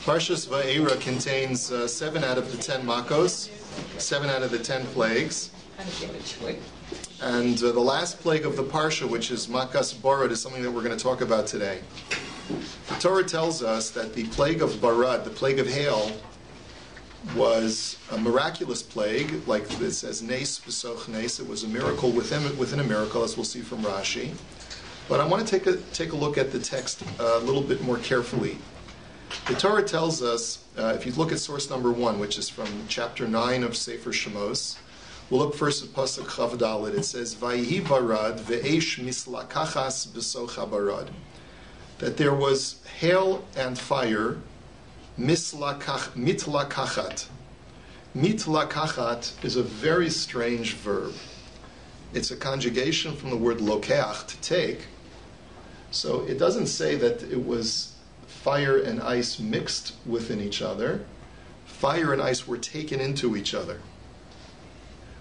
Parshas Va'era contains 7 out of the 10 makos, 7 out of the 10 plagues. And the last plague of the Parsha, which is Makas Barad, is something that we're going to talk about today. The Torah tells us that the plague of Barad, the plague of hail, was a miraculous plague, like it says, Nes B'soch Nes. It was a miracle within a miracle, as we'll see from Rashi. But I want to take a look at the text a little bit more carefully. The Torah tells us, if you look at source number 1, which is from chapter 9 of Sefer SHMOS, we'll look first at Pasuk Chav Dalet. It says, Vayihi barad ve'esh mislakachas b'socha barad. That there was hail and fire, mitlakachat. Mitlakachat is a very strange verb. It's a conjugation from the word lokeach, to take. So it doesn't say that it was fire and ice mixed within each other. Fire and ice were taken into each other,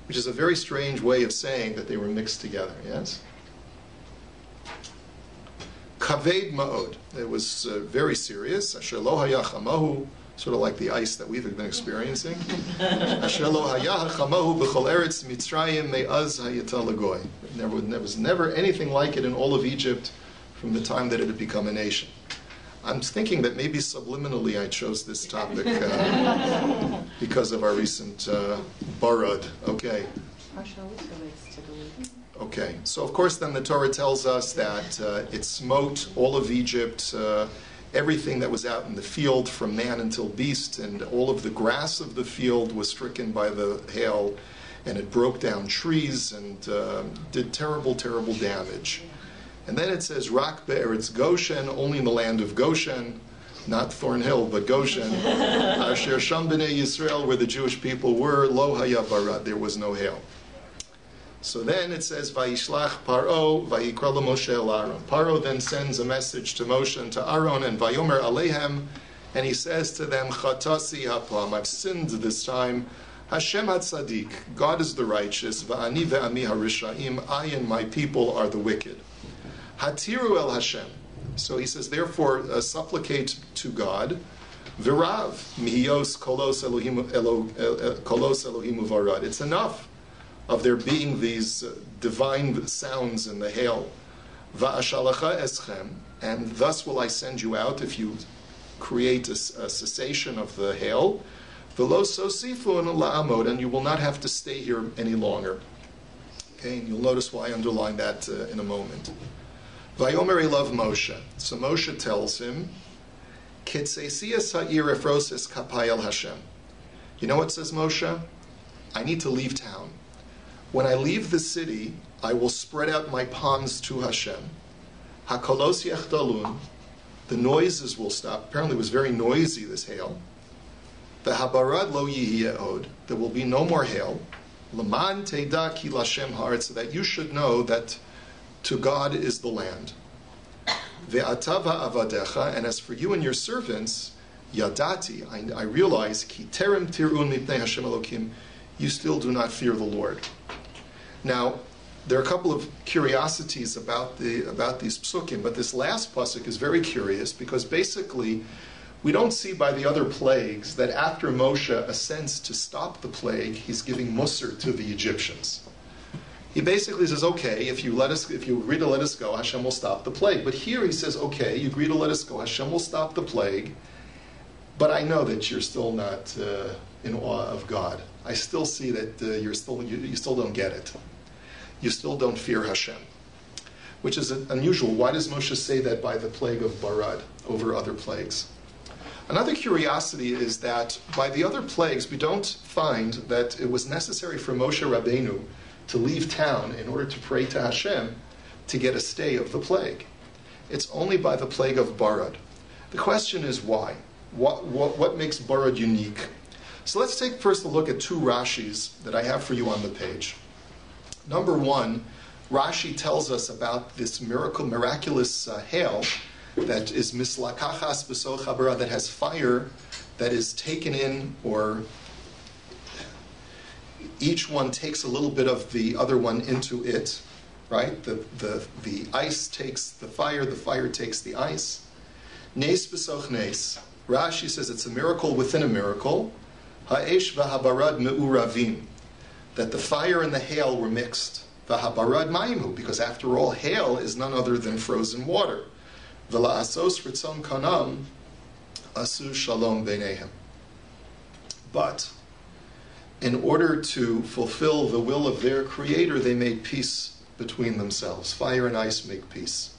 which is a very strange way of saying that they were mixed together, yes? Kaved ma'od. It was very serious. Asher lo haya chamahu, sort of like the ice that we've been experiencing. Asher lo haya chamahu b'chol eretz Mitzrayim me'az hayata lagoy. There was never anything like it in all of Egypt from the time that it had become a nation. I'm thinking that maybe subliminally I chose this topic because of our recent Barad. Okay. Okay. So of course then the Torah tells us that it smote all of Egypt, everything that was out in the field from man until beast, and all of the grass of the field was stricken by the hail, and it broke down trees and did terrible, terrible damage. And then it says, Rak be'eretz Goshen, only in the land of Goshen, not Thornhill, but Goshen. Asher sham b'nei Yisrael, where the Jewish people were, lo haya barad, there was no hail. So then it says, Vayishlach Paro, Vayikra Moshe el Aaron. Paro then sends a message to Moshe and to Aaron, and Vayomer Alehem, and he says to them, Chatasi hapam, I've sinned this time. Hashem HaTzadik, God is the righteous, Va'ani ve'ami harishaim, I and my people are the wicked. Hatiru el Hashem. So he says, therefore, supplicate to God. Virav mihiyos kolos Elohimu varad. It's enough of there being these divine sounds in the hail. Va'ashalacha eschem, and thus will I send you out if you create a cessation of the hail. V'lo sosifun la'amod, and you will not have to stay here any longer. Okay, and you'll notice why I underline that in a moment. Vayomer elav Moshe. So Moshe tells him, Kitseisias ha'ir efroses kapayel Hashem. You know what says Moshe? I need to leave town. When I leave the city, I will spread out my palms to Hashem. Hakolos yechdalun. The noises will stop. Apparently it was very noisy, this hail. The habarad lo yihiyeh od. There will be no more hail. L'man teida ki lashem haaretz, so that you should know that to God is the land. Ve'atava avadecha, and as for you and your servants, yadati, I realize, ki terem tirun mipnei Hashem Elokim, you still do not fear the Lord. Now, there are a couple of curiosities about these psukim, but this last pasuk is very curious because basically we don't see by the other plagues that after Moshe ascends to stop the plague, he's giving musar to the Egyptians. He basically says, okay, if you agree to let us go, Hashem will stop the plague. But here he says, okay, you agree to let us go, Hashem will stop the plague, but I know that you're still not in awe of God. I still see that you still don't get it. You still don't fear Hashem, which is unusual. Why does Moshe say that by the plague of Barad over other plagues? Another curiosity is that by the other plagues, we don't find that it was necessary for Moshe Rabbeinu to leave town in order to pray to Hashem to get a stay of the plague. It's only by the plague of Barad. The question is why? What makes Barad unique? So let's take first a look at 2 Rashis that I have for you on the page. Number 1, Rashi tells us about this miraculous hail that is mislakachas b'socha barad, that has fire that is taken in, or each one takes a little bit of the other one into it, right? The ice takes the fire takes the ice. Nes b'soch nes. Rashi says it's a miracle within a miracle. Ha'esh v'habarad me'uravim. That the fire and the hail were mixed. V'habarad ma'imu, because after all, hail is none other than frozen water. V'la'asos ritzon kanam asu shalom beinehem. But in order to fulfill the will of their creator, they made peace between themselves. Fire and ice make peace.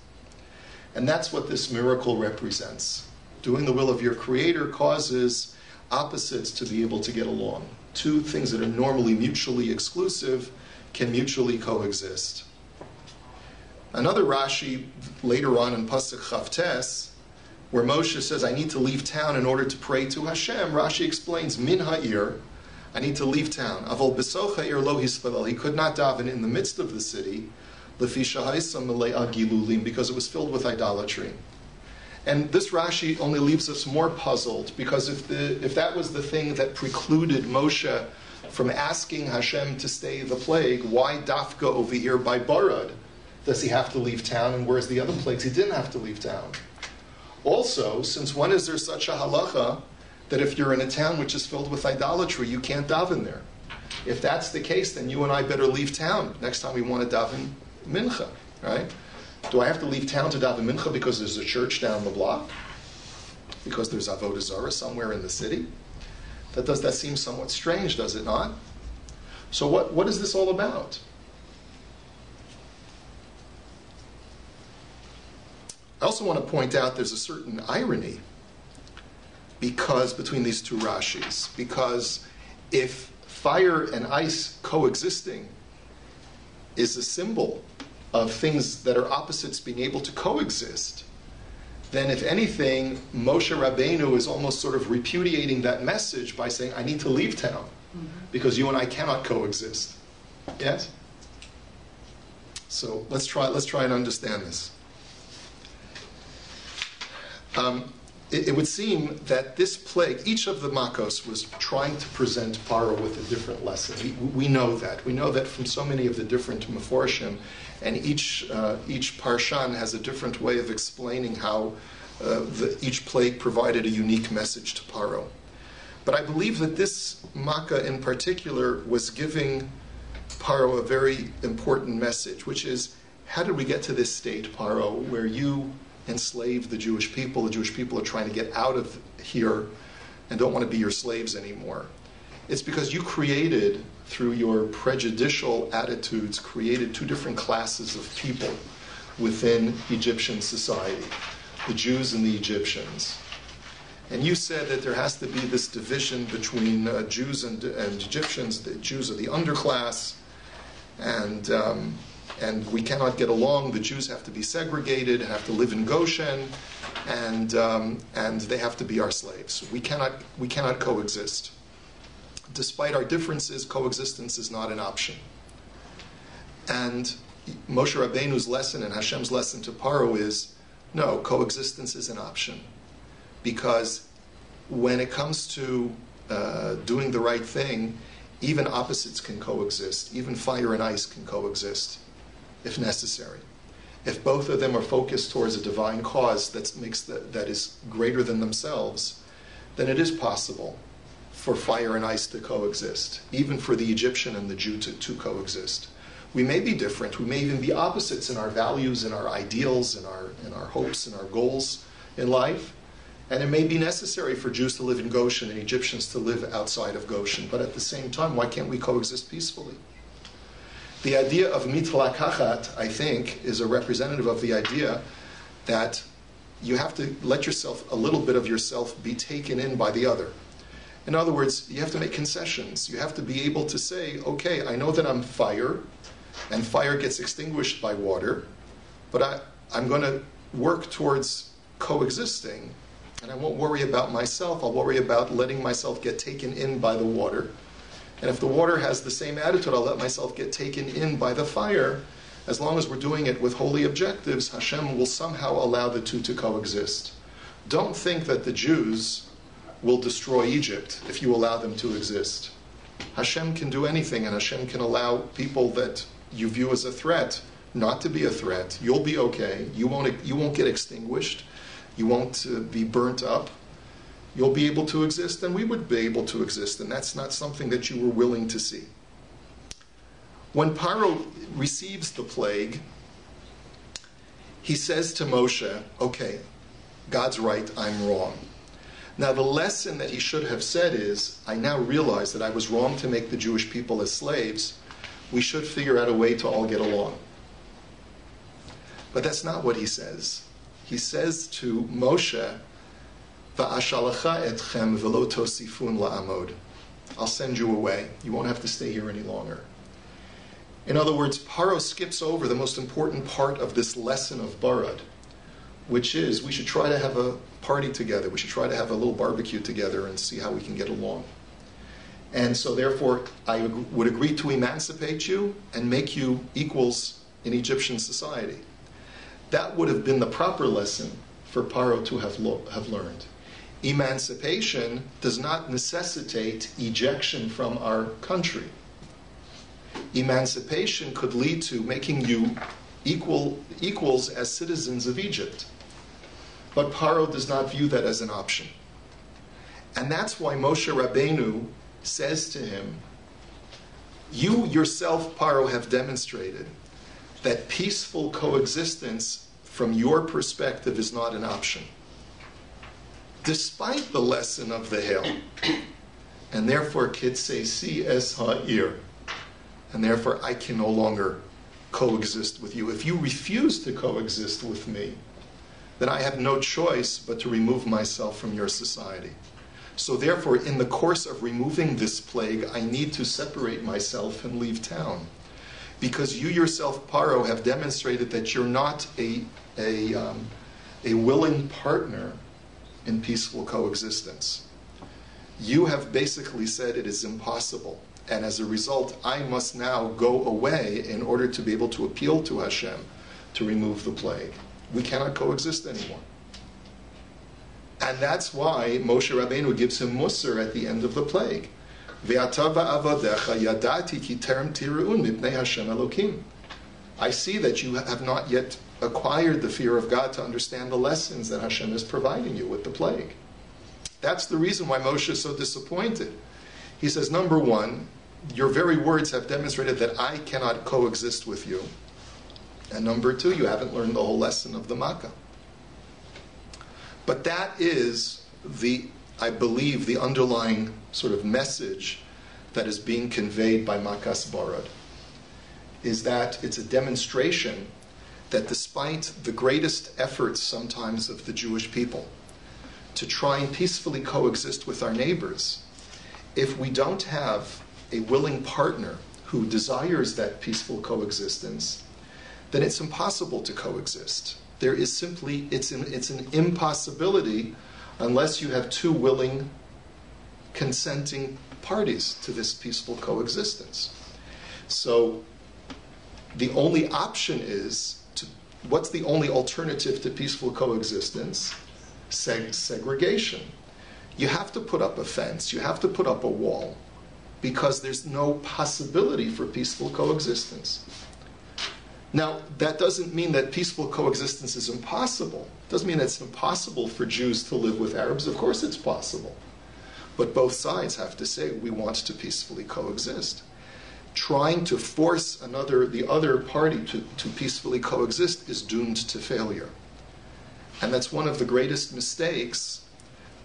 And that's what this miracle represents. Doing the will of your creator causes opposites to be able to get along. Two things that are normally mutually exclusive can mutually coexist. Another Rashi later on in Pasuk Chavtes, where Moshe says, I need to leave town in order to pray to Hashem, Rashi explains, Min ha'ir, I need to leave town. Avol besoch ha'ir lo hisvalel. He could not daven in the midst of the city, lefi shahaysa mele'a gilulim, because it was filled with idolatry. And this Rashi only leaves us more puzzled, because if that was the thing that precluded Moshe from asking Hashem to stay the plague, why dafka over here by Barad does he have to leave town, and whereas the other plagues he didn't have to leave town? Also, since when is there such a halacha that if you're in a town which is filled with idolatry, you can't daven there? If that's the case, then you and I better leave town next time we want to daven mincha, right? Do I have to leave town to daven mincha because there's a church down the block? Because there's avodah zarah somewhere in the city? That seems somewhat strange, does it not? So what is this all about? I also want to point out there's a certain irony between these two Rashis. Because if fire and ice coexisting is a symbol of things that are opposites being able to coexist, then if anything, Moshe Rabbeinu is almost sort of repudiating that message by saying, I need to leave town because you and I cannot coexist. Yes? So let's try and understand this. It would seem that this plague, each of the Makos was trying to present Paro with a different lesson. We know that. We know that from so many of the different Meforshim, and each Parshan has a different way of explaining how each plague provided a unique message to Paro. But I believe that this Makkah in particular was giving Paro a very important message, which is, how did we get to this state, Paro, where you enslave the Jewish people are trying to get out of here and don't want to be your slaves anymore? It's because you created, through your prejudicial attitudes, created two different classes of people within Egyptian society, the Jews and the Egyptians. And you said that there has to be this division between Jews and Egyptians. The Jews are the underclass, and we cannot get along. The Jews have to be segregated, have to live in Goshen, and they have to be our slaves. We cannot coexist. Despite our differences, coexistence is not an option. And Moshe Rabbeinu's lesson and Hashem's lesson to Paro is, no, coexistence is an option. Because when it comes to doing the right thing, even opposites can coexist. Even fire and ice can coexist, if necessary. If both of them are focused towards a divine cause that is greater than themselves, then it is possible for fire and ice to coexist, even for the Egyptian and the Jew to coexist. We may be different. We may even be opposites in our values, in our ideals, in our hopes, and our goals in life. And it may be necessary for Jews to live in Goshen and Egyptians to live outside of Goshen. But at the same time, why can't we coexist peacefully? The idea of mitlakachat, I think, is a representative of the idea that you have to let yourself, a little bit of yourself, be taken in by the other. In other words, you have to make concessions. You have to be able to say, okay, I know that I'm fire, and fire gets extinguished by water, but I'm going to work towards coexisting, and I won't worry about myself. I'll worry about letting myself get taken in by the water. And if the water has the same attitude, I'll let myself get taken in by the fire. As long as we're doing it with holy objectives, Hashem will somehow allow the two to coexist. Don't think that the Jews will destroy Egypt if you allow them to exist. Hashem can do anything, and Hashem can allow people that you view as a threat not to be a threat. You'll be okay. You won't get extinguished. You won't be burnt up. you'll be able to exist, and we would be able to exist, and that's not something that you were willing to see. When Paro receives the plague, he says to Moshe, okay, God's right, I'm wrong. Now the lesson that he should have said is, I now realize that I was wrong to make the Jewish people as slaves. We should figure out a way to all get along. But that's not what he says. He says to Moshe, Va'ashalacha etchem velo tosifun la'amod. I'll send you away. You won't have to stay here any longer. In other words, Paro skips over the most important part of this lesson of Barad, which is we should try to have a party together. We should try to have a little barbecue together and see how we can get along. And so therefore, I would agree to emancipate you and make you equals in Egyptian society. That would have been the proper lesson for Paro to have learned. Emancipation does not necessitate ejection from our country. Emancipation could lead to making you equals as citizens of Egypt. But Paro does not view that as an option. And that's why Moshe Rabbeinu says to him, you yourself, Paro, have demonstrated that peaceful coexistence from your perspective is not an option, despite the lesson of the Hail. And therefore, kids say, si es ha'ir. And therefore, I can no longer coexist with you. If you refuse to coexist with me, then I have no choice but to remove myself from your society. So therefore, in the course of removing this plague, I need to separate myself and leave town. Because you yourself, Paro, have demonstrated that you're not a willing partner in peaceful coexistence. You have basically said it is impossible. And as a result, I must now go away in order to be able to appeal to Hashem to remove the plague. We cannot coexist anymore. And that's why Moshe Rabbeinu gives him Musar at the end of the plague. I see that you have not yet acquired the fear of God to understand the lessons that Hashem is providing you with the plague. That's the reason why Moshe is so disappointed. He says, number one, your very words have demonstrated that I cannot coexist with you. And number two, you haven't learned the whole lesson of the Makkah. But that is I believe, the underlying sort of message that is being conveyed by Makas Barad, is that it's a demonstration that despite the greatest efforts sometimes of the Jewish people to try and peacefully coexist with our neighbors, if we don't have a willing partner who desires that peaceful coexistence, then it's impossible to coexist. There is simply, it's an impossibility unless you have two willing, consenting parties to this peaceful coexistence. So the only option is, what's the only alternative to peaceful coexistence? Segregation. You have to put up a fence, you have to put up a wall, because there's no possibility for peaceful coexistence. Now, that doesn't mean that peaceful coexistence is impossible. It doesn't mean that it's impossible for Jews to live with Arabs. Of course it's possible. But both sides have to say, we want to peacefully coexist. Trying to force the other party to peacefully coexist is doomed to failure. And that's one of the greatest mistakes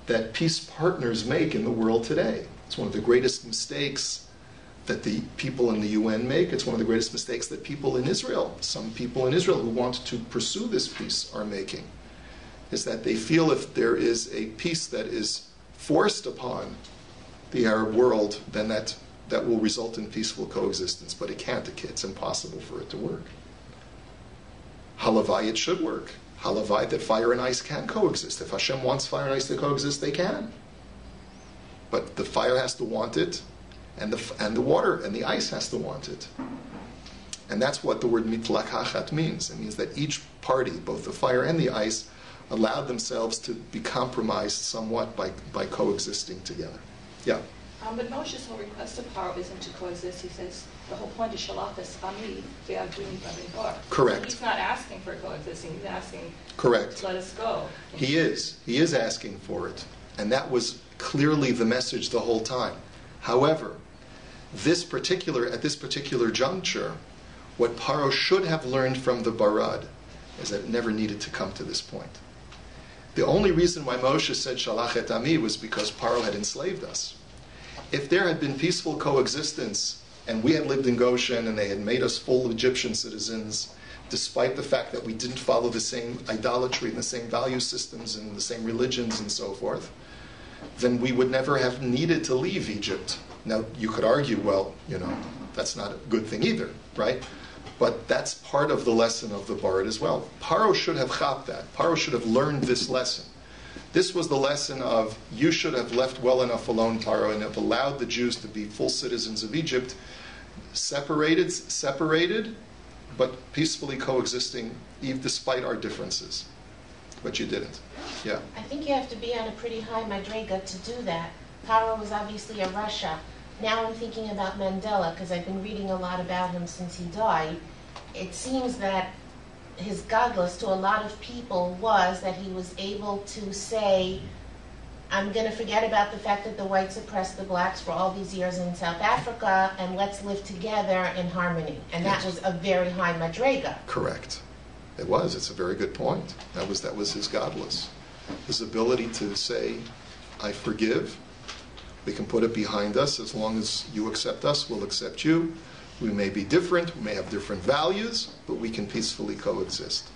that peace partners make in the world today. It's one of the greatest mistakes that the people in the UN make. It's one of the greatest mistakes that people in Israel, some people in Israel who want to pursue this peace, are making, is that they feel if there is a peace that is forced upon the Arab world, then that will result in peaceful coexistence. But it can't. It's impossible for it to work. Halavai, it should work. Halavai, that fire and ice can coexist. If Hashem wants fire and ice to coexist, they can. But the fire has to want it, and the water and the ice has to want it. And that's what the word mitlakachat means. It means that each party, both the fire and the ice, allowed themselves to be compromised somewhat by coexisting together. Yeah? But Moshe's whole request of Paro isn't to coexist. He says the whole point is shalachas ami ve'aduni b'midbar. Correct. He's not asking for coexisting. He's asking, correct, let us go. He is asking for it. And that was clearly the message the whole time. However, at this particular juncture, what Paro should have learned from the Barad is that it never needed to come to this point. The only reason why Moshe said Shalach et Ami was because Paro had enslaved us. If there had been peaceful coexistence and we had lived in Goshen and they had made us full Egyptian citizens, despite the fact that we didn't follow the same idolatry and the same value systems and the same religions and so forth, then we would never have needed to leave Egypt. Now, you could argue, well, that's not a good thing either, right? But that's part of the lesson of the Barad as well. Paro should have chapped that. Paro should have learned this lesson. This was the lesson of, you should have left well enough alone, Paro, and have allowed the Jews to be full citizens of Egypt, separated, but peacefully coexisting, even despite our differences. But you didn't. Yeah. I think you have to be on a pretty high madrega to do that. Paro was obviously a Rasha. Now I'm thinking about Mandela, because I've been reading a lot about him since he died. It seems that his godless to a lot of people was that he was able to say, I'm going to forget about the fact that the whites oppressed the blacks for all these years in South Africa, and let's live together in harmony. And that was a very high madrega. Correct. It was. It's a very good point. That was his godless. His ability to say, I forgive. We can put it behind us. As long as you accept us, we'll accept you. We may be different, we may have different values, but we can peacefully coexist.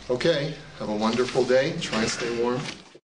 Okay, have a wonderful day. Try and stay warm.